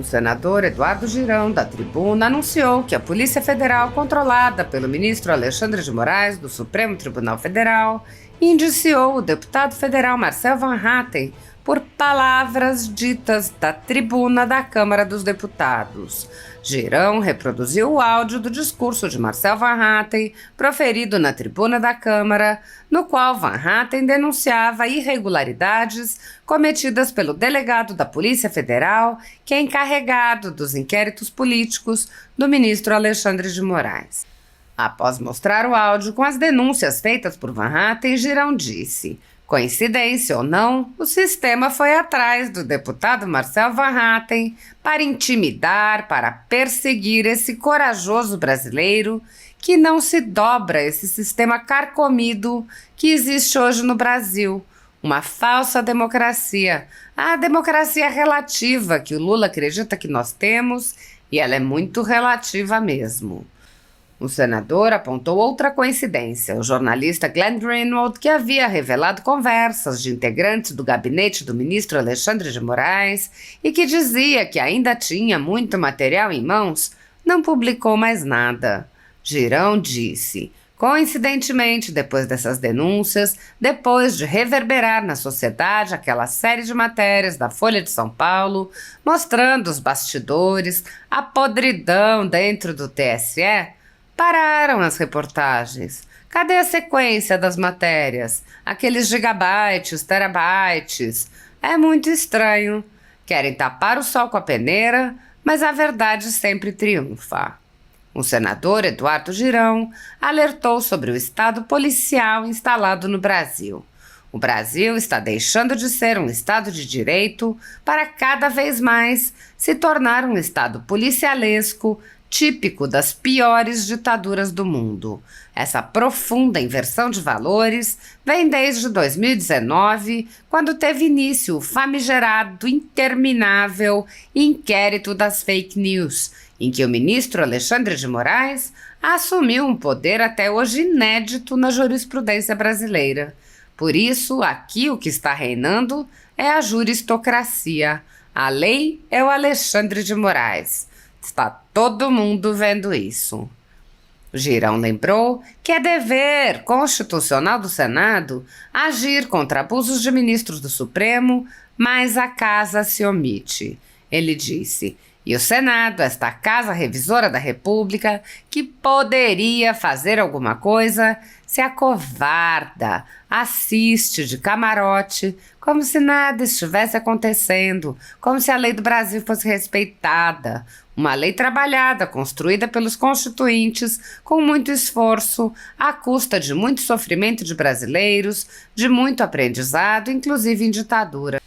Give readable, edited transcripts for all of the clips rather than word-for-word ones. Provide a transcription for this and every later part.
O senador Eduardo Girão, da Tribuna, anunciou que a Polícia Federal, controlada pelo ministro Alexandre de Moraes, do Supremo Tribunal Federal, indiciou o deputado federal Marcel Van Hatten por palavras ditas da tribuna da Câmara dos Deputados. Girão reproduziu o áudio do discurso de Marcel Van Hatten, proferido na tribuna da Câmara, no qual Van Hatten denunciava irregularidades cometidas pelo delegado da Polícia Federal, que é encarregado dos inquéritos políticos do ministro Alexandre de Moraes. Após mostrar o áudio com as denúncias feitas por Van Hatten, Girão disse: coincidência ou não, o sistema foi atrás do deputado Marcel Van Hatten para intimidar, para perseguir esse corajoso brasileiro que não se dobra a esse sistema carcomido que existe hoje no Brasil. Uma falsa democracia, a democracia relativa que o Lula acredita que nós temos, e ela é muito relativa mesmo. O senador apontou outra coincidência, o jornalista Glenn Greenwald, que havia revelado conversas de integrantes do gabinete do ministro Alexandre de Moraes e que dizia que ainda tinha muito material em mãos, não publicou mais nada. Girão disse: coincidentemente, depois dessas denúncias, depois de reverberar na sociedade aquela série de matérias da Folha de São Paulo, mostrando os bastidores, a podridão dentro do TSE, pararam as reportagens. Cadê a sequência das matérias? Aqueles gigabytes, terabytes. É muito estranho. Querem tapar o sol com a peneira, mas a verdade sempre triunfa. O senador Eduardo Girão alertou sobre o estado policial instalado no Brasil. O Brasil está deixando de ser um estado de direito para cada vez mais se tornar um estado policialesco, típico das piores ditaduras do mundo. Essa profunda inversão de valores vem desde 2019, quando teve início o famigerado, interminável inquérito das fake news, em que o ministro Alexandre de Moraes assumiu um poder até hoje inédito na jurisprudência brasileira. Por isso, aqui o que está reinando é a juristocracia. A lei é o Alexandre de Moraes. Está todo mundo vendo isso. Girão lembrou que é dever constitucional do Senado agir contra abusos de ministros do Supremo, mas a casa se omite. Ele disse: e o Senado, esta casa revisora da República, que poderia fazer alguma coisa, se acovarda, assiste de camarote, como se nada estivesse acontecendo, como se a lei do Brasil fosse respeitada. Uma lei trabalhada, construída pelos constituintes, com muito esforço, à custa de muito sofrimento de brasileiros, de muito aprendizado, inclusive em ditadura.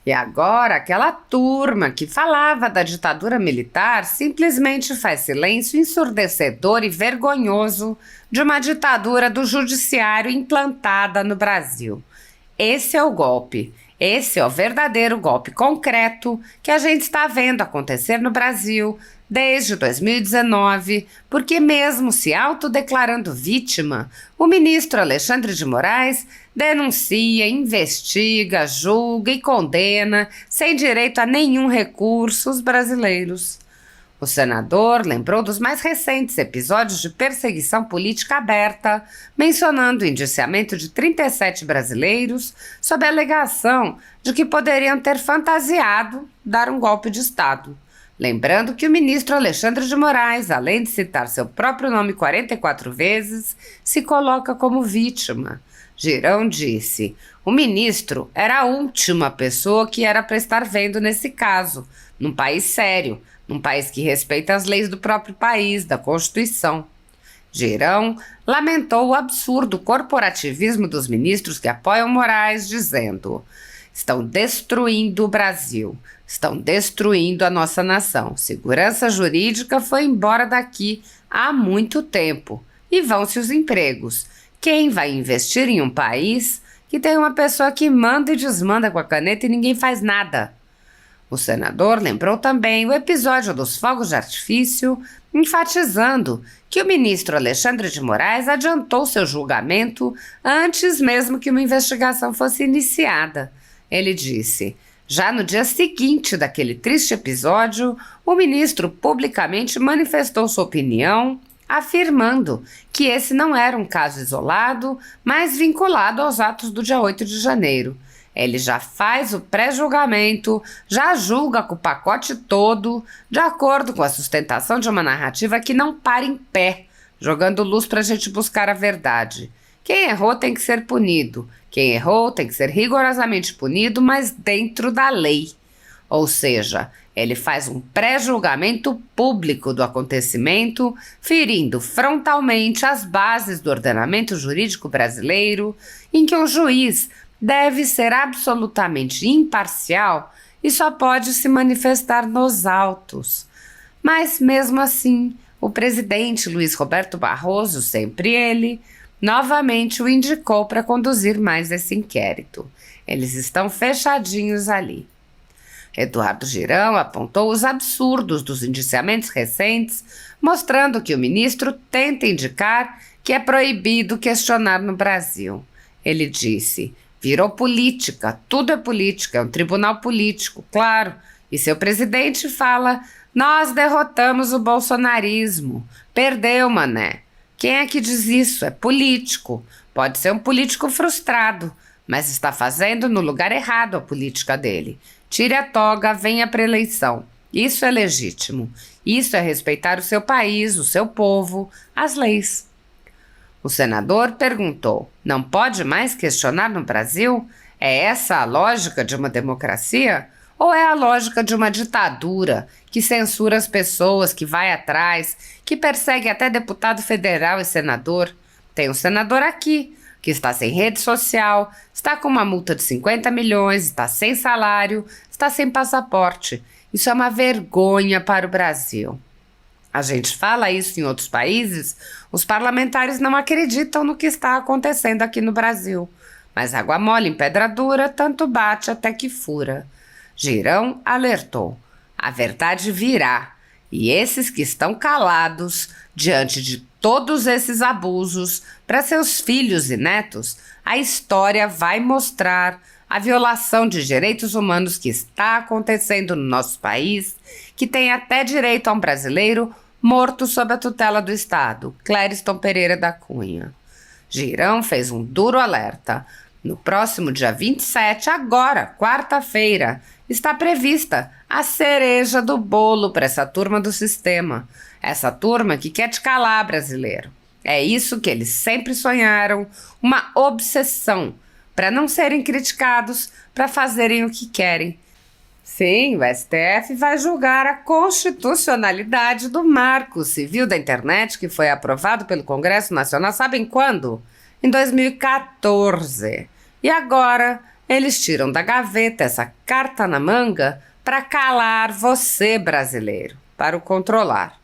E agora, aquela turma que falava da ditadura militar simplesmente faz silêncio ensurdecedor e vergonhoso de uma ditadura do judiciário implantada no Brasil. Esse é o golpe. Esse é o verdadeiro golpe concreto que a gente está vendo acontecer no Brasil desde 2019, porque mesmo se autodeclarando vítima, o ministro Alexandre de Moraes denuncia, investiga, julga e condena, sem direito a nenhum recurso, os brasileiros. O senador lembrou dos mais recentes episódios de perseguição política aberta, mencionando o indiciamento de 37 brasileiros sob a alegação de que poderiam ter fantasiado dar um golpe de Estado. Lembrando que o ministro Alexandre de Moraes, além de citar seu próprio nome 44 vezes, se coloca como vítima. Girão disse: o ministro era a última pessoa que era para estar vendo nesse caso, num país sério, num país que respeita as leis do próprio país, da Constituição. Girão lamentou o absurdo corporativismo dos ministros que apoiam Moraes, dizendo: estão destruindo o Brasil, estão destruindo a nossa nação. Segurança jurídica foi embora daqui há muito tempo e vão-se os empregos. Quem vai investir em um país que tem uma pessoa que manda e desmanda com a caneta e ninguém faz nada? O senador lembrou também o episódio dos fogos de artifício, enfatizando que o ministro Alexandre de Moraes adiantou seu julgamento antes mesmo que uma investigação fosse iniciada. Ele disse: Já no dia seguinte daquele triste episódio, o ministro publicamente manifestou sua opinião, afirmando que esse não era um caso isolado, mas vinculado aos atos do dia 8 de janeiro. Ele já faz o pré-julgamento, já julga com o pacote todo, de acordo com a sustentação de uma narrativa que não para em pé, jogando luz para a gente buscar a verdade. Quem errou tem que ser punido. Quem errou tem que ser rigorosamente punido, mas dentro da lei. Ou seja, ele faz um pré-julgamento público do acontecimento, ferindo frontalmente as bases do ordenamento jurídico brasileiro, em que o juiz deve ser absolutamente imparcial e só pode se manifestar nos autos. Mas, mesmo assim, o presidente Luiz Roberto Barroso, sempre ele, novamente o indicou para conduzir mais esse inquérito. Eles estão fechadinhos ali. Eduardo Girão apontou os absurdos dos indiciamentos recentes, mostrando que o ministro tenta indicar que é proibido questionar no Brasil. Ele disse: virou política, tudo é política, é um tribunal político, claro. E seu presidente fala: nós derrotamos o bolsonarismo. Perdeu, mané. Quem é que diz isso? É político. Pode ser um político frustrado, mas está fazendo no lugar errado a política dele. Tire a toga, venha para a eleição. Isso é legítimo. Isso é respeitar o seu país, o seu povo, as leis. O senador perguntou: não pode mais questionar no Brasil? É essa a lógica de uma democracia? Ou é a lógica de uma ditadura que censura as pessoas, que vai atrás, que persegue até deputado federal e senador? Tem um senador aqui que está sem rede social, está com uma multa de 50 milhões, está sem salário, está sem passaporte. Isso é uma vergonha para o Brasil. A gente fala isso em outros países, os parlamentares não acreditam no que está acontecendo aqui no Brasil. Mas água mole em pedra dura, tanto bate até que fura. Girão alertou: a verdade virá, e esses que estão calados diante de todos esses abusos, para seus filhos e netos, a história vai mostrar a violação de direitos humanos que está acontecendo no nosso país, que tem até direito a um brasileiro morto sob a tutela do Estado, Clériston Pereira da Cunha. Girão fez um duro alerta. No próximo dia 27, agora, quarta-feira, está prevista a cereja do bolo para essa turma do sistema. Essa turma que quer te calar, brasileiro. É isso que eles sempre sonharam, uma obsessão, para não serem criticados, para fazerem o que querem. Sim, o STF vai julgar a constitucionalidade do Marco Civil da Internet, que foi aprovado pelo Congresso Nacional, sabem quando? Em 2014. E agora eles tiram da gaveta essa carta na manga para calar você, brasileiro, para o controlar.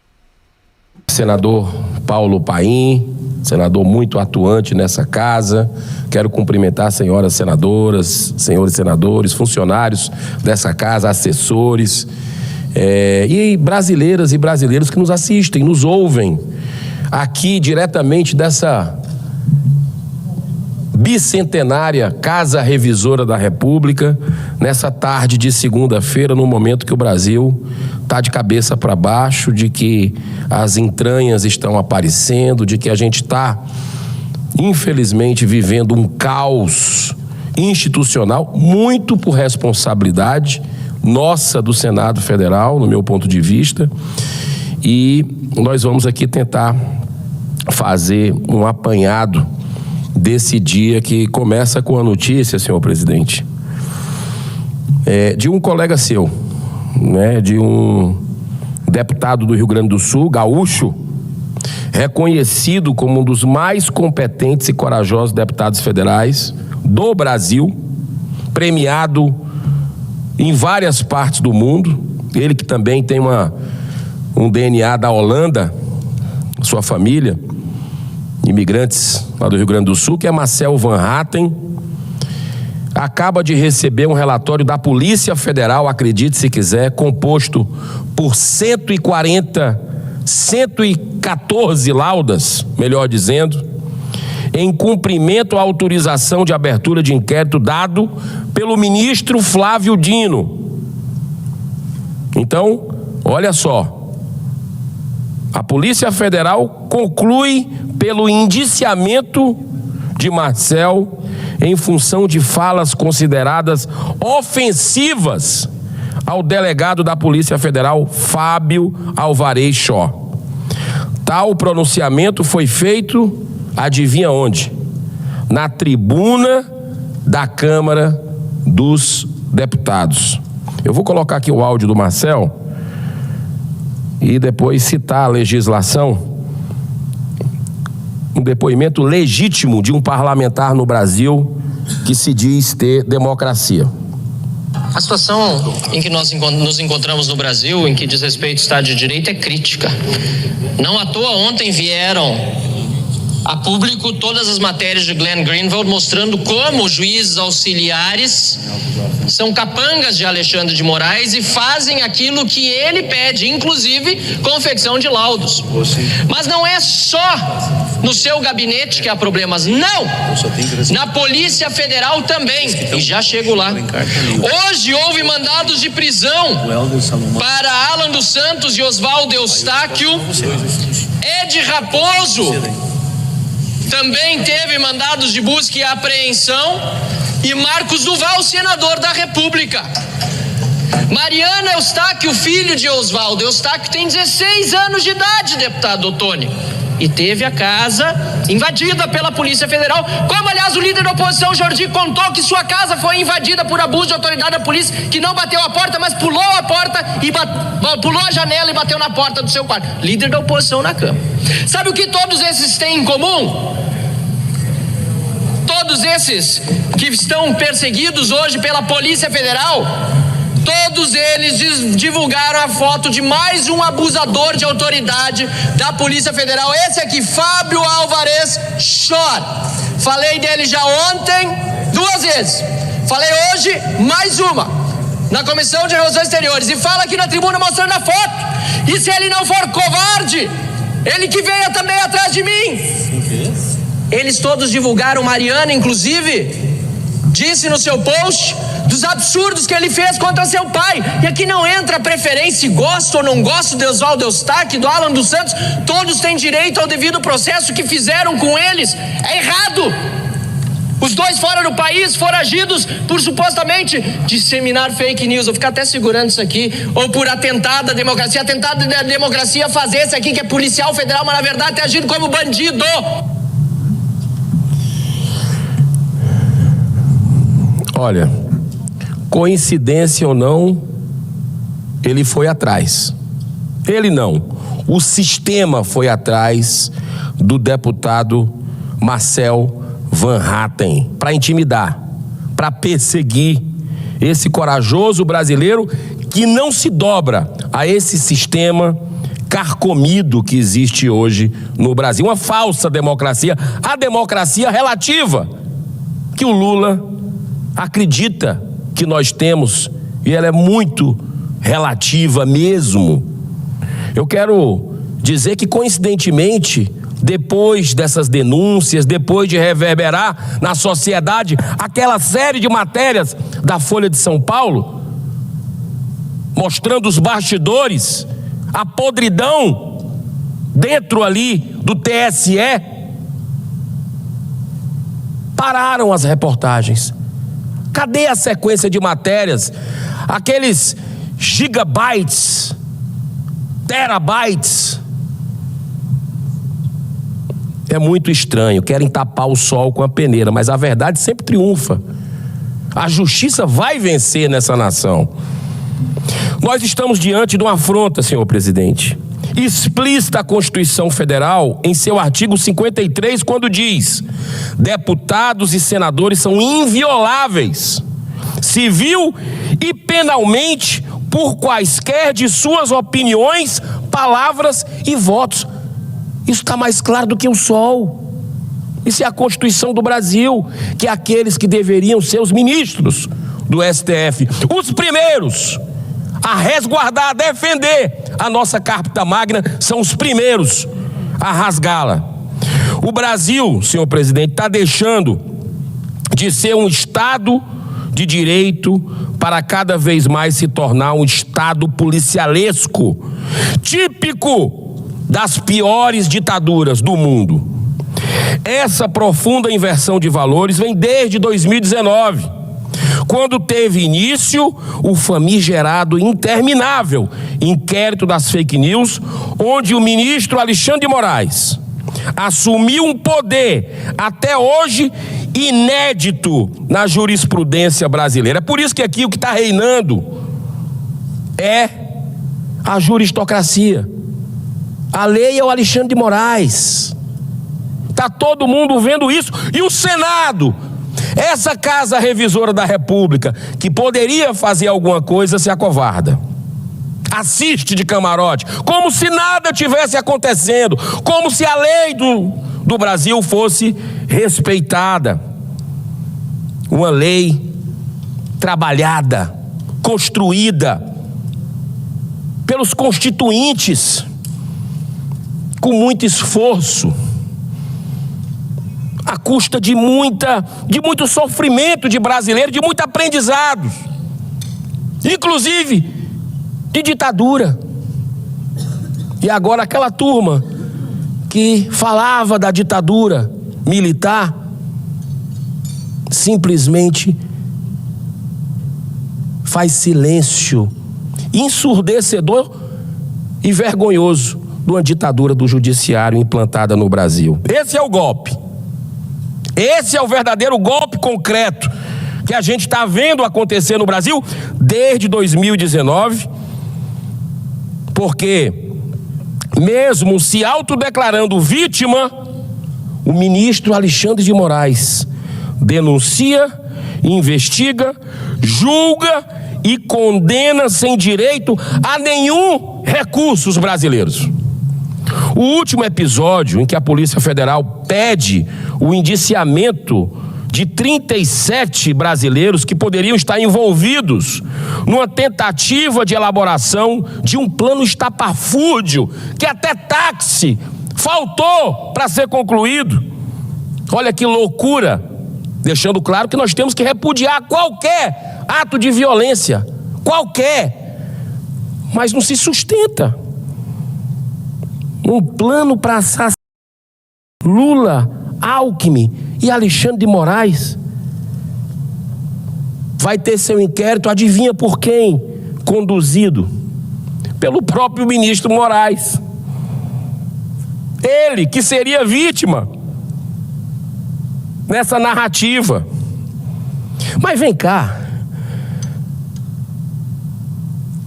Senador Paulo Paim, senador muito atuante nessa casa. Quero cumprimentar as senhoras senadoras, senhores senadores, funcionários dessa casa, assessores, e brasileiras e brasileiros que nos assistem, nos ouvem aqui diretamente dessa bicentenária Casa Revisora da República, nessa tarde de segunda-feira, no momento que o Brasil está de cabeça para baixo, de que as entranhas estão aparecendo, de que a gente está, infelizmente, vivendo um caos institucional, muito por responsabilidade nossa do Senado Federal, no meu ponto de vista, e nós vamos aqui tentar fazer um apanhado desse dia que começa com a notícia, senhor presidente, de um colega seu, né, de um deputado do Rio Grande do Sul, gaúcho, reconhecido como um dos mais competentes e corajosos deputados federais do Brasil, premiado em várias partes do mundo, ele que também tem um DNA da Holanda, sua família, imigrantes lá do Rio Grande do Sul, que é Marcel Van Hatten, acaba de receber um relatório da Polícia Federal, acredite se quiser, composto por 114 laudas, melhor dizendo, em cumprimento à autorização de abertura de inquérito dado pelo ministro Flávio Dino. Então, olha só, a Polícia Federal conclui pelo indiciamento de Marcel em função de falas consideradas ofensivas ao delegado da Polícia Federal, Fábio Alvarez Shaw. Tal pronunciamento foi feito, adivinha onde? Na tribuna da Câmara dos Deputados. Eu vou colocar aqui o áudio do Marcel e depois citar a legislação. Um depoimento legítimo de um parlamentar no Brasil que se diz ter democracia. A situação em que nós nos encontramos no Brasil, em que diz respeito ao Estado de Direito, é crítica. Não à toa ontem vieram a público todas as matérias de Glenn Greenwald mostrando como juízes auxiliares são capangas de Alexandre de Moraes e fazem aquilo que ele pede, inclusive confecção de laudos. Mas não é só no seu gabinete que há problemas, não! Na Polícia Federal também, e já chego lá. Hoje houve mandados de prisão para Alan dos Santos e Oswaldo Eustáquio. Ed Raposo também teve mandados de busca e apreensão, e Marcos Duval, senador da República. Mariana Eustáquio, filho de Oswaldo Eustáquio, tem 16 anos de idade, deputado Ottoni, e teve a casa invadida pela Polícia Federal, como aliás o líder da oposição, Jordi, contou que sua casa foi invadida por abuso de autoridade da polícia, que não bateu a porta, mas pulou a porta e pulou a janela e bateu na porta do seu quarto. Líder da oposição na Câmara. Sabe o que todos esses têm em comum? Todos esses que estão perseguidos hoje pela Polícia Federal, todos eles divulgaram a foto de mais um abusador de autoridade da Polícia Federal. Esse aqui, Fábio Alvarez Shaw. Falei dele já ontem 2 vezes. Falei hoje mais uma, na Comissão de Relações Exteriores. E fala aqui na tribuna mostrando a foto. E se ele não for covarde, ele que venha também atrás de mim. Eles todos divulgaram, Mariana inclusive disse no seu post dos absurdos que ele fez contra seu pai. E aqui não entra a preferência, gosto ou não gosto de Oswaldo Eustáquio, do Alan dos Santos. Todos têm direito ao devido processo. Que fizeram com eles é errado. Os dois fora do país, foragidos por supostamente disseminar fake news. Vou ficar até segurando isso aqui. Ou por atentado à democracia. Atentado à democracia fazer esse aqui que é policial federal, mas na verdade tem agido como bandido. Olha, coincidência ou não, ele foi atrás. Ele não. O sistema foi atrás do deputado Marcel Van Hatten para intimidar, para perseguir esse corajoso brasileiro que não se dobra a esse sistema carcomido que existe hoje no Brasil. Uma falsa democracia, a democracia relativa que o Lula acredita que nós temos, e ela é muito relativa mesmo. Eu quero dizer que, coincidentemente, depois dessas denúncias, depois de reverberar na sociedade aquela série de matérias da Folha de São Paulo, mostrando os bastidores, a podridão dentro ali do TSE, pararam as reportagens. Cadê a sequência de matérias? Aqueles gigabytes, terabytes. É muito estranho, querem tapar o sol com a peneira, mas a verdade sempre triunfa. A justiça vai vencer nessa nação. Nós estamos diante de uma afronta, senhor presidente. Explícita a Constituição Federal em seu artigo 53, quando diz: deputados e senadores são invioláveis, civil e penalmente, por quaisquer de suas opiniões, palavras e votos. Isso está mais claro do que o sol. Isso é a Constituição do Brasil, que aqueles que deveriam ser os ministros do STF, os primeiros a resguardar, a defender a nossa Carta Magna, são os primeiros a rasgá-la. O Brasil, senhor presidente, está deixando de ser um Estado de direito para cada vez mais se tornar um Estado policialesco, típico das piores ditaduras do mundo. Essa profunda inversão de valores vem desde 2019, quando teve início o famigerado interminável inquérito das fake news, onde o ministro Alexandre de Moraes assumiu um poder até hoje inédito na jurisprudência brasileira. É por isso que aqui o que está reinando é a juristocracia. A lei é o Alexandre de Moraes. Está todo mundo vendo isso. E o Senado, essa casa revisora da República, que poderia fazer alguma coisa, se acovarda. Assiste de camarote, como se nada tivesse acontecendo, como se a lei do Brasil fosse respeitada. Uma lei trabalhada, construída pelos constituintes, com muito esforço, à custa de muito sofrimento de brasileiro, de muito aprendizado, inclusive de ditadura. E agora aquela turma que falava da ditadura militar simplesmente faz silêncio ensurdecedor e vergonhoso de uma ditadura do judiciário implantada no Brasil. Esse é o golpe. Esse é o verdadeiro golpe concreto que a gente está vendo acontecer no Brasil desde 2019, porque mesmo se autodeclarando vítima, o ministro Alexandre de Moraes denuncia, investiga, julga e condena sem direito a nenhum recurso os brasileiros. O último episódio em que a Polícia Federal pede o indiciamento de 37 brasileiros que poderiam estar envolvidos numa tentativa de elaboração de um plano estapafúrdio, que até táxi faltou para ser concluído. Olha que loucura, deixando claro que nós temos que repudiar qualquer ato de violência, qualquer, mas não se sustenta. Um plano para assassinar Lula, Alckmin e Alexandre de Moraes vai ter seu inquérito, adivinha por quem? Conduzido pelo próprio ministro Moraes. Ele que seria vítima nessa narrativa. Mas vem cá,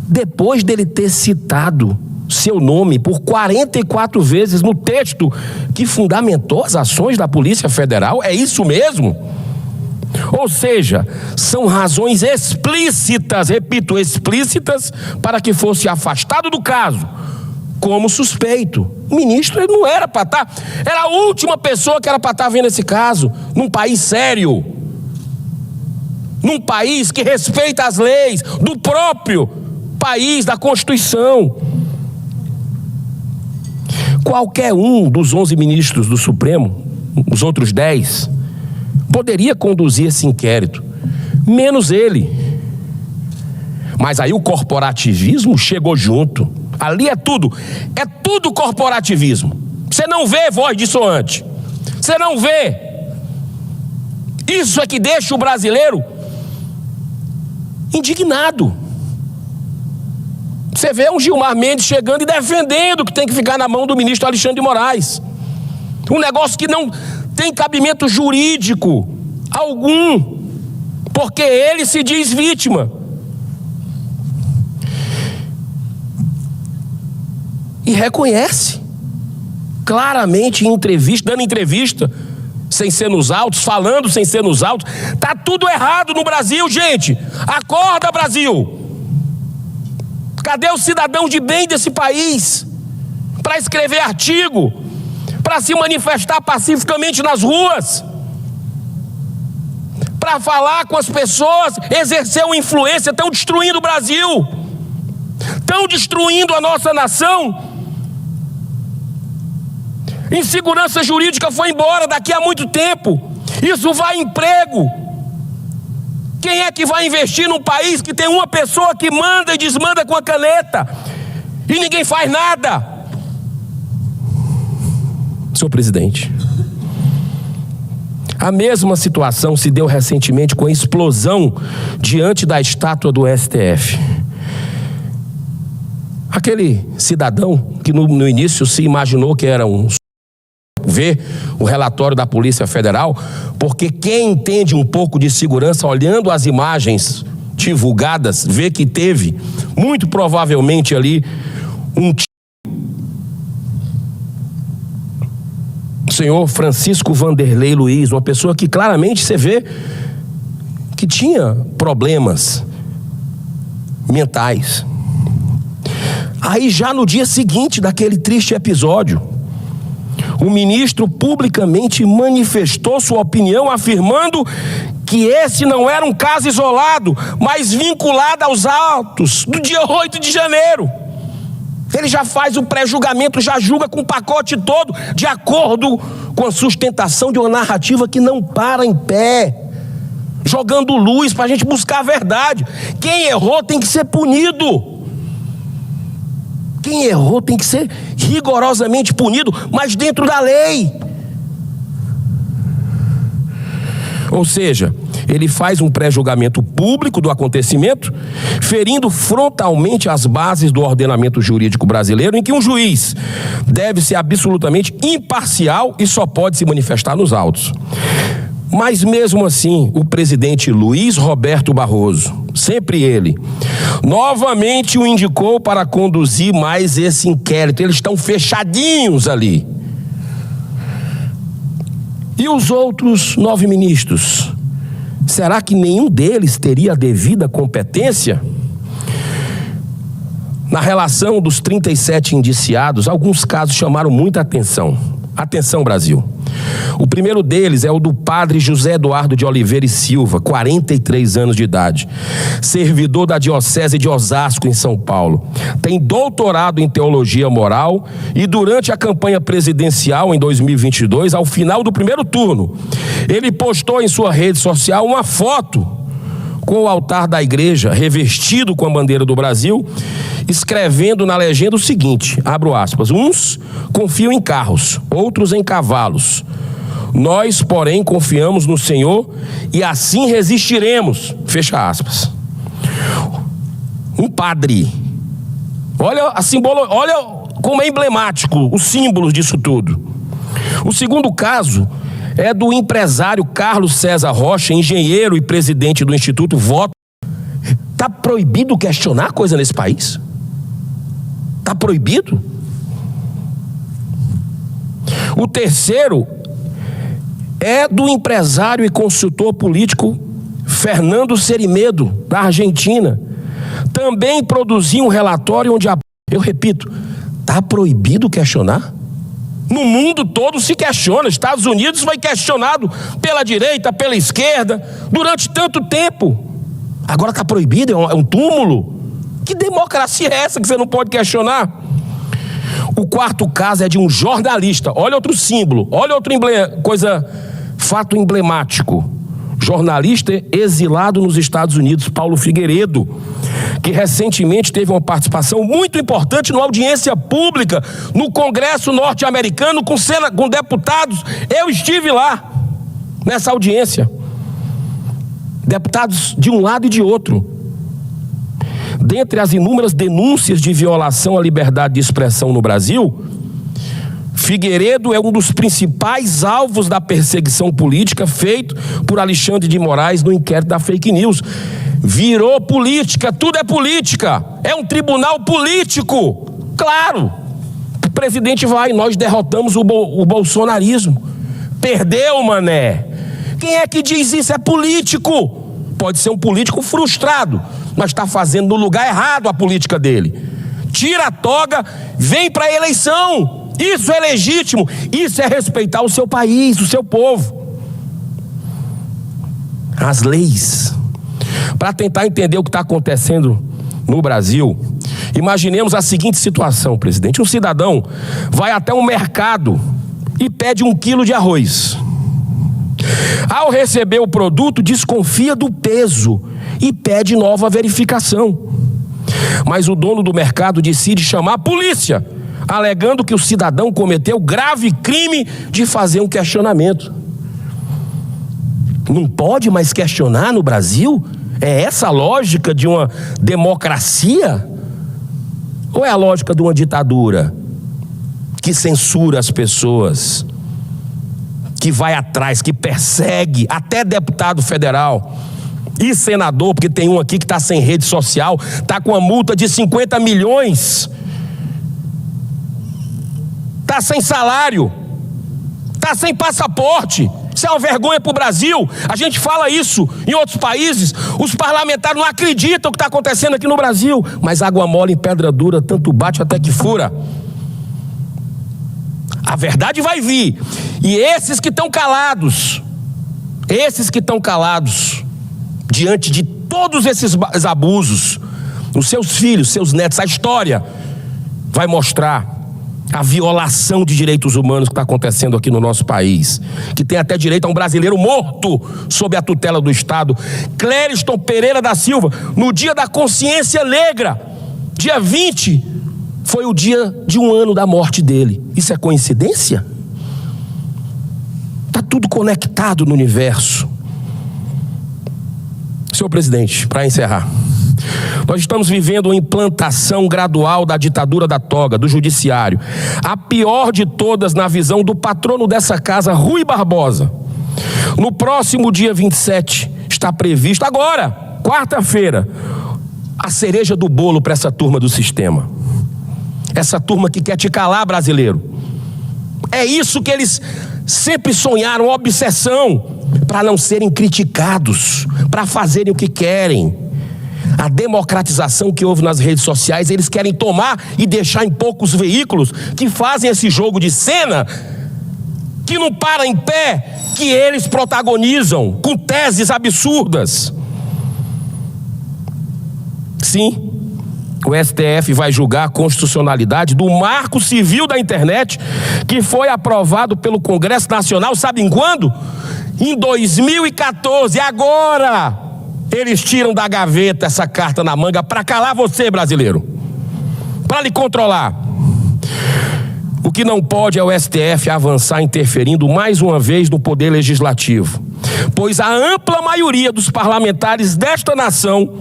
depois dele ter citado seu nome por 44 vezes no texto que fundamentou as ações da Polícia Federal, é isso mesmo? Ou seja, são razões explícitas, repito, explícitas, para que fosse afastado do caso como suspeito. O ministro ele não era para estar, era a última pessoa que era para estar vendo esse caso, num país sério, num país que respeita as leis do próprio país, da Constituição. Qualquer um dos 11 ministros do Supremo, os outros 10, poderia conduzir esse inquérito, menos ele. Mas aí o corporativismo chegou junto. Ali é tudo corporativismo. Você não vê voz dissonante, você não vê. Isso é que deixa o brasileiro indignado. Você vê um Gilmar Mendes chegando e defendendo que tem que ficar na mão do ministro Alexandre de Moraes. Um negócio que não tem cabimento jurídico algum, porque ele se diz vítima. E reconhece claramente em entrevista, dando entrevista, sem ser nos autos, falando sem ser nos autos. Tá tudo errado no Brasil, gente. Acorda, Brasil. Cadê os cidadãos de bem desse país para escrever artigo, para se manifestar pacificamente nas ruas, para falar com as pessoas, exercer uma influência? Estão destruindo o Brasil, estão destruindo a nossa nação. Insegurança jurídica foi embora daqui a muito tempo. Isso vai emprego. Quem é que vai investir num país que tem uma pessoa que manda e desmanda com a caneta e ninguém faz nada? Senhor presidente, a mesma situação se deu recentemente com a explosão diante da estátua do STF. Aquele cidadão que no início se imaginou que era ver o relatório da Polícia Federal, porque quem entende um pouco de segurança, olhando as imagens divulgadas, vê que teve, muito provavelmente ali, um senhor Francisco Vanderlei Luiz, uma pessoa que claramente você vê que tinha problemas mentais. Aí já no dia seguinte daquele triste episódio, o ministro publicamente manifestou sua opinião, afirmando que esse não era um caso isolado, mas vinculado aos autos do dia 8 de janeiro. Ele já faz o pré-julgamento, já julga com o pacote todo, de acordo com a sustentação de uma narrativa que não para em pé, jogando luz para a gente buscar a verdade. Quem errou tem que ser punido. Quem errou tem que ser rigorosamente punido, mas dentro da lei. Ou seja, ele faz um pré-julgamento público do acontecimento, ferindo frontalmente as bases do ordenamento jurídico brasileiro, em que um juiz deve ser absolutamente imparcial e só pode se manifestar nos autos. Mas mesmo assim, o presidente Luiz Roberto Barroso, sempre ele, novamente o indicou para conduzir mais esse inquérito. Eles estão fechadinhos ali. E os outros 9 ministros? Será que nenhum deles teria a devida competência? Na relação dos 37 indiciados, alguns casos chamaram muita atenção. Atenção, Brasil. O primeiro deles é o do padre José Eduardo de Oliveira e Silva, 43 anos de idade, servidor da Diocese de Osasco, em São Paulo. Tem doutorado em teologia moral e durante a campanha presidencial em 2022, ao final do primeiro turno, ele postou em sua rede social uma foto com o altar da igreja revestido com a bandeira do Brasil, escrevendo na legenda o seguinte, abro aspas: uns confiam em carros, outros em cavalos. Nós, porém, confiamos no Senhor e assim resistiremos. Fecha aspas. Um padre. Olha como é emblemático os símbolos disso tudo. O segundo caso é do empresário Carlos César Rocha, engenheiro e presidente do Instituto Voto. Está proibido questionar coisa nesse país? Está proibido? O terceiro é do empresário e consultor político Fernando Serimedo, da Argentina. Também produziu um relatório onde, eu repito, está proibido questionar? No mundo todo se questiona. Estados Unidos foi questionado pela direita, pela esquerda, durante tanto tempo. Agora está proibido, é um túmulo. Que democracia é essa que você não pode questionar? O quarto caso é de um jornalista. Olha outro símbolo, olha outro fato emblemático. Jornalista exilado nos Estados Unidos, Paulo Figueiredo, que recentemente teve uma participação muito importante numa audiência pública no Congresso norte-americano com deputados. Eu estive lá nessa audiência. Deputados de um lado e de outro. Dentre as inúmeras denúncias de violação à liberdade de expressão no Brasil, Figueiredo é um dos principais alvos da perseguição política feito por Alexandre de Moraes no inquérito da fake news. Virou política, tudo é política, é um tribunal político. Claro, o presidente vai, nós derrotamos o bolsonarismo. Perdeu, mané. Quem é que diz isso? É político. Pode ser um político frustrado, mas está fazendo no lugar errado a política dele. Tira a toga, vem para a eleição. Isso é legítimo, isso é respeitar o seu país, o seu povo. As leis. Para tentar entender o que está acontecendo no Brasil, imaginemos a seguinte situação, presidente. Um cidadão vai até um mercado e pede 1 quilo de arroz. Ao receber o produto, desconfia do peso e pede nova verificação. Mas o dono do mercado decide chamar a polícia, alegando que o cidadão cometeu grave crime de fazer um questionamento. Não pode mais questionar no Brasil? É essa a lógica de uma democracia? Ou é a lógica de uma ditadura que censura as pessoas, que vai atrás, que persegue até deputado federal e senador, porque tem um aqui que está sem rede social, está com uma multa de 50 milhões, está sem salário, está sem passaporte. Isso é uma vergonha para o Brasil. A gente fala isso em outros países, os parlamentares não acreditam o que está acontecendo aqui no Brasil, mas água mole em pedra dura, tanto bate até que fura. A verdade vai vir. E esses que estão calados, diante de todos esses abusos, os seus filhos, seus netos, a história vai mostrar a violação de direitos humanos que está acontecendo aqui no nosso país, que tem até direito a um brasileiro morto sob a tutela do Estado. Clériston Pereira da Silva, no dia da consciência negra, dia 20, foi o dia de 1 ano da morte dele. Isso é coincidência? Está tudo conectado no universo. Senhor presidente, para encerrar, nós estamos vivendo uma implantação gradual da ditadura da toga, do judiciário. A pior de todas na visão do patrono dessa casa, Rui Barbosa. No próximo dia 27, está previsto, agora, quarta-feira, a cereja do bolo para essa turma do sistema. Essa turma que quer te calar, brasileiro. É isso que eles sempre sonharam, obsessão, para não serem criticados, para fazerem o que querem. A democratização que houve nas redes sociais, eles querem tomar e deixar em poucos veículos que fazem esse jogo de cena, que não para em pé, que eles protagonizam com teses absurdas. Sim, o STF vai julgar a constitucionalidade do Marco Civil da Internet, que foi aprovado pelo Congresso Nacional, sabem quando? Em 2014, agora eles tiram da gaveta essa carta na manga para calar você, brasileiro, para lhe controlar. O que não pode é o STF avançar interferindo mais uma vez no poder legislativo, pois a ampla maioria dos parlamentares desta nação,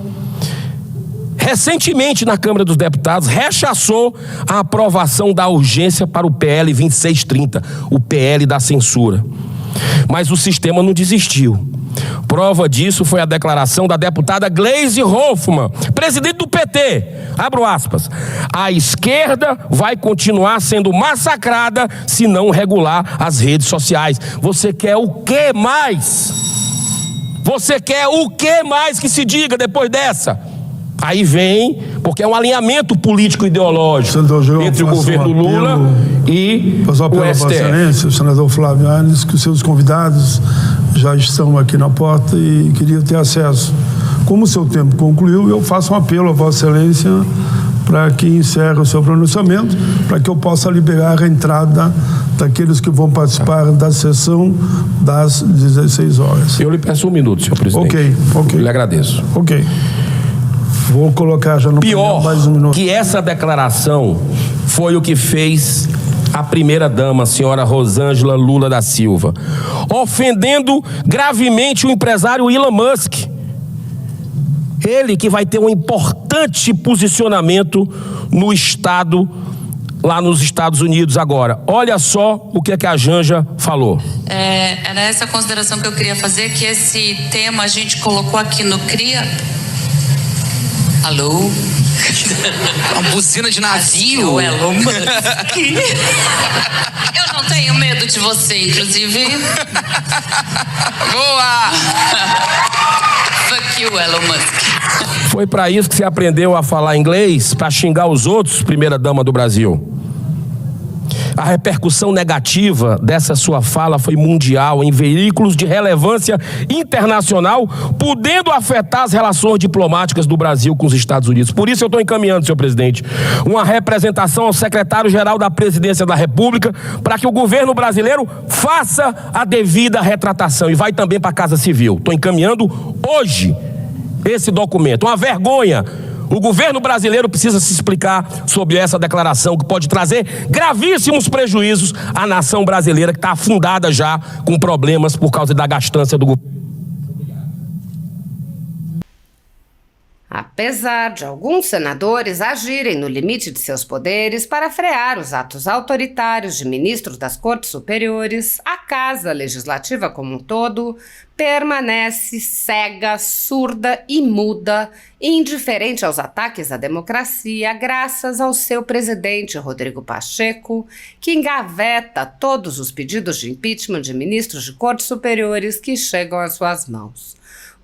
recentemente na Câmara dos Deputados, rechaçou a aprovação da urgência para o PL 2630, o PL da censura. Mas o sistema não desistiu. Prova disso foi a declaração da deputada Gleisi Hoffmann, presidente do PT. Abro aspas. A esquerda vai continuar sendo massacrada se não regular as redes sociais. Você quer o que mais? Você quer o que mais que se diga depois dessa? Aí vem, porque é um alinhamento político-ideológico entre o governo Lula e o STF. O senador Flávio Arnes, que os seus convidados já estão aqui na porta e queria ter acesso. Como o seu tempo concluiu, eu faço um apelo a Vossa Excelência para que encerre o seu pronunciamento, para que eu possa liberar a entrada daqueles que vão participar da sessão das 16 horas. Eu lhe peço 1 minuto, senhor presidente. Ok. Eu lhe agradeço. Ok. Vou colocar já no pior mais 1 minuto. Que essa declaração foi o que fez a primeira-dama, a senhora Rosângela Lula da Silva, ofendendo gravemente o empresário Elon Musk. Ele que vai ter um importante posicionamento no Estado, lá nos Estados Unidos agora. Olha só o que a Janja falou. Era essa consideração que eu queria fazer, que esse tema a gente colocou aqui no CRIA. Alô? Uma buzina de navio. O Elon Musk. Eu não tenho medo de você, inclusive. Boa! Fuck you, Elon Musk. Foi para isso que você aprendeu a falar inglês? Para xingar os outros, primeira-dama do Brasil? A repercussão negativa dessa sua fala foi mundial, em veículos de relevância internacional, podendo afetar as relações diplomáticas do Brasil com os Estados Unidos. Por isso eu estou encaminhando, senhor presidente, uma representação ao secretário-geral da Presidência da República para que o governo brasileiro faça a devida retratação e vai também para a Casa Civil. Estou encaminhando hoje esse documento. Uma vergonha. O governo brasileiro precisa se explicar sobre essa declaração que pode trazer gravíssimos prejuízos à nação brasileira, que está afundada já com problemas por causa da gastança do governo. Apesar de alguns senadores agirem no limite de seus poderes para frear os atos autoritários de ministros das Cortes Superiores, a Casa Legislativa como um todo permanece cega, surda e muda, indiferente aos ataques à democracia, graças ao seu presidente Rodrigo Pacheco, que engaveta todos os pedidos de impeachment de ministros de Cortes Superiores que chegam às suas mãos.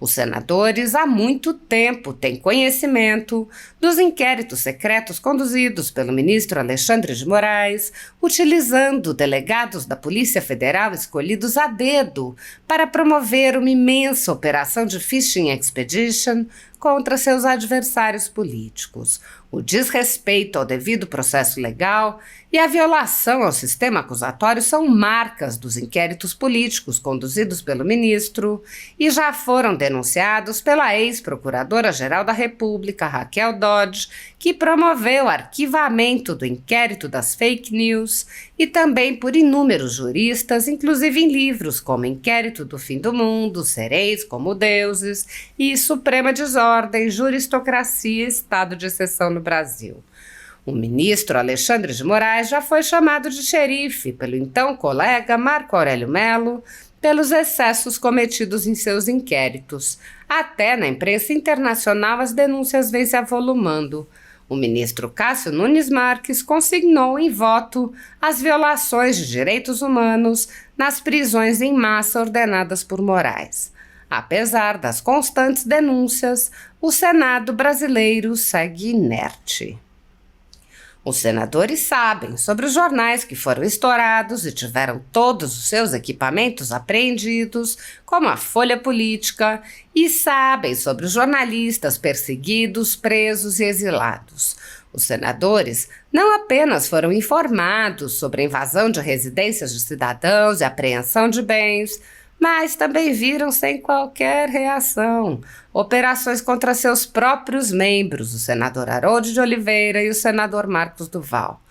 Os senadores há muito tempo têm conhecimento dos inquéritos secretos conduzidos pelo ministro Alexandre de Moraes, utilizando delegados da Polícia Federal escolhidos a dedo para promover uma imensa operação de fishing expedition contra seus adversários políticos. O desrespeito ao devido processo legal e a violação ao sistema acusatório são marcas dos inquéritos políticos conduzidos pelo ministro e já foram denunciados pela ex-procuradora-geral da República, Raquel Dodge, que promoveu o arquivamento do inquérito das fake news, e também por inúmeros juristas, inclusive em livros como Inquérito do Fim do Mundo, Sereis como Deuses e Suprema Desordem, Juristocracia e Estado de Exceção no Brasil. O ministro Alexandre de Moraes já foi chamado de xerife pelo então colega Marco Aurélio Mello pelos excessos cometidos em seus inquéritos. Até na imprensa internacional as denúncias vêm se avolumando. O ministro Cássio Nunes Marques consignou em voto as violações de direitos humanos nas prisões em massa ordenadas por Moraes. Apesar das constantes denúncias, o Senado brasileiro segue inerte. Os senadores sabem sobre os jornais que foram estourados e tiveram todos os seus equipamentos apreendidos, como a Folha Política, e sabem sobre os jornalistas perseguidos, presos e exilados. Os senadores não apenas foram informados sobre a invasão de residências de cidadãos e apreensão de bens, mas também viram sem qualquer reação operações contra seus próprios membros, o senador Harold de Oliveira e o senador Marcos Duval.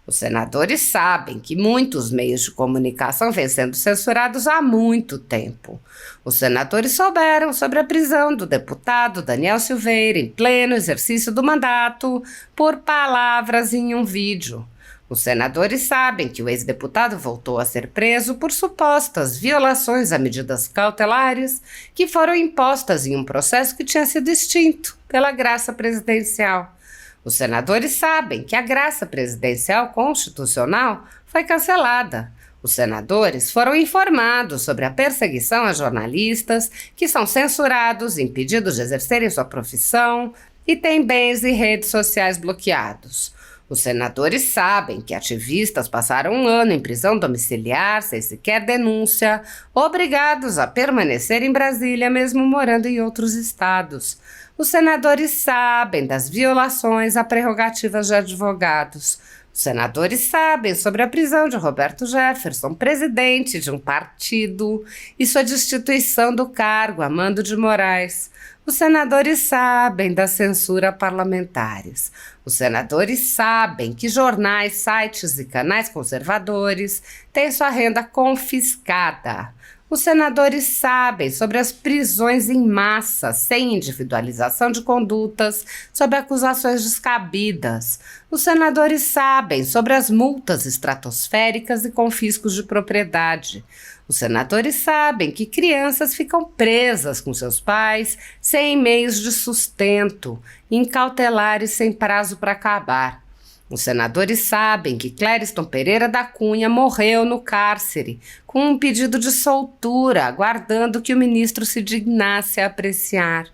Os senadores sabem que muitos meios de comunicação vêm sendo censurados há muito tempo. Os senadores souberam sobre a prisão do deputado Daniel Silveira em pleno exercício do mandato por palavras em um vídeo. Os senadores sabem que o ex-deputado voltou a ser preso por supostas violações a medidas cautelares que foram impostas em um processo que tinha sido extinto pela graça presidencial. Os senadores sabem que a graça presidencial constitucional foi cancelada. Os senadores foram informados sobre a perseguição a jornalistas que são censurados, impedidos de exercerem sua profissão e têm bens e redes sociais bloqueados. Os senadores sabem que ativistas passaram um ano em prisão domiciliar, sem sequer denúncia, obrigados a permanecer em Brasília, mesmo morando em outros estados. Os senadores sabem das violações a prerrogativas de advogados. Os senadores sabem sobre a prisão de Roberto Jefferson, presidente de um partido, e sua destituição do cargo a mando de Moraes. Os senadores sabem da censura a parlamentares. Os senadores sabem que jornais, sites e canais conservadores têm sua renda confiscada. Os senadores sabem sobre as prisões em massa, sem individualização de condutas, sob acusações descabidas. Os senadores sabem sobre as multas estratosféricas e confiscos de propriedade. Os senadores sabem que crianças ficam presas com seus pais, sem meios de sustento, em cautelares sem prazo para acabar. Os senadores sabem que Clériston Pereira da Cunha morreu no cárcere, com um pedido de soltura, aguardando que o ministro se dignasse a apreciar.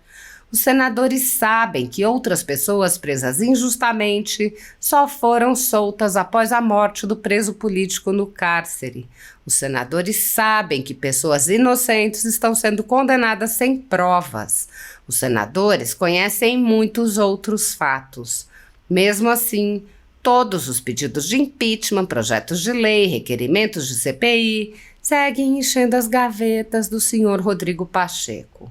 Os senadores sabem que outras pessoas presas injustamente só foram soltas após a morte do preso político no cárcere. Os senadores sabem que pessoas inocentes estão sendo condenadas sem provas. Os senadores conhecem muitos outros fatos. Mesmo assim, todos os pedidos de impeachment, projetos de lei, requerimentos de CPI seguem enchendo as gavetas do senhor Rodrigo Pacheco.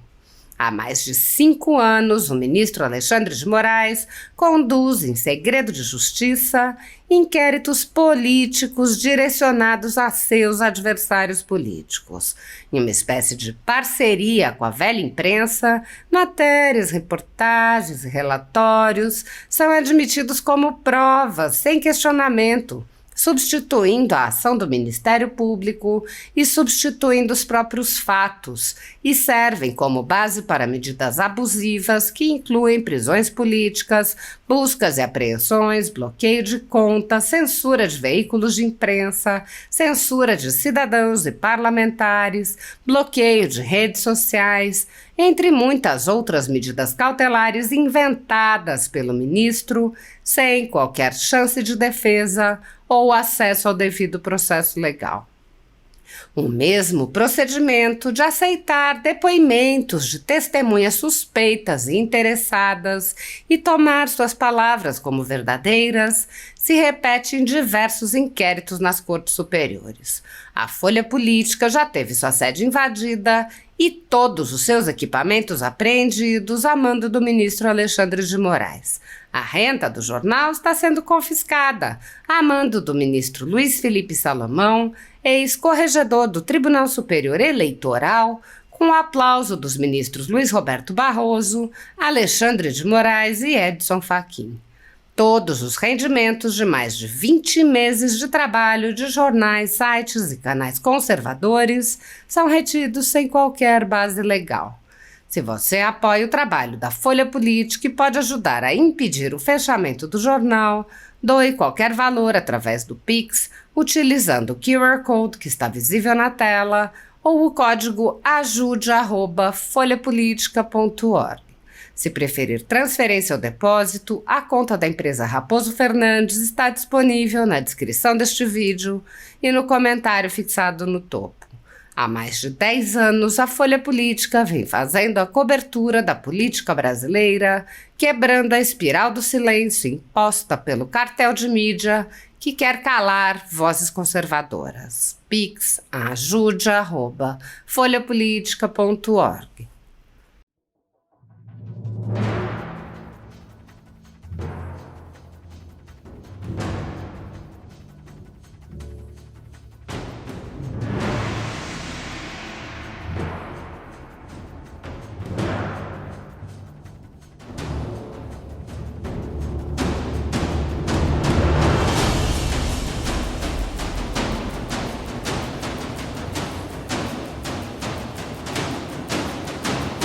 Há mais de 5 anos, o ministro Alexandre de Moraes conduz, em segredo de justiça, inquéritos políticos direcionados a seus adversários políticos. Em uma espécie de parceria com a velha imprensa, matérias, reportagens e relatórios são admitidos como provas, sem questionamento, substituindo a ação do Ministério Público e substituindo os próprios fatos, e servem como base para medidas abusivas que incluem prisões políticas, buscas e apreensões, bloqueio de contas, censura de veículos de imprensa, censura de cidadãos e parlamentares, bloqueio de redes sociais, entre muitas outras medidas cautelares inventadas pelo ministro, sem qualquer chance de defesa ou acesso ao devido processo legal. O mesmo procedimento de aceitar depoimentos de testemunhas suspeitas e interessadas e tomar suas palavras como verdadeiras se repete em diversos inquéritos nas cortes superiores. A Folha Política já teve sua sede invadida e todos os seus equipamentos apreendidos a mando do ministro Alexandre de Moraes. A renda do jornal está sendo confiscada a mando do ministro Luiz Felipe Salomão, ex-corregedor do Tribunal Superior Eleitoral, com o aplauso dos ministros Luiz Roberto Barroso, Alexandre de Moraes e Edson Fachin. Todos os rendimentos de mais de 20 meses de trabalho de jornais, sites e canais conservadores são retidos sem qualquer base legal. Se você apoia o trabalho da Folha Política e pode ajudar a impedir o fechamento do jornal, doe qualquer valor através do Pix, utilizando o QR Code que está visível na tela ou o código ajude@folhapolitica.org. Se preferir transferência ou depósito, a conta da empresa Raposo Fernandes está disponível na descrição deste vídeo e no comentário fixado no topo. Há mais de 10 anos, a Folha Política vem fazendo a cobertura da política brasileira, quebrando a espiral do silêncio imposta pelo cartel de mídia que quer calar vozes conservadoras. Pix, ajude@folhapolitica.org.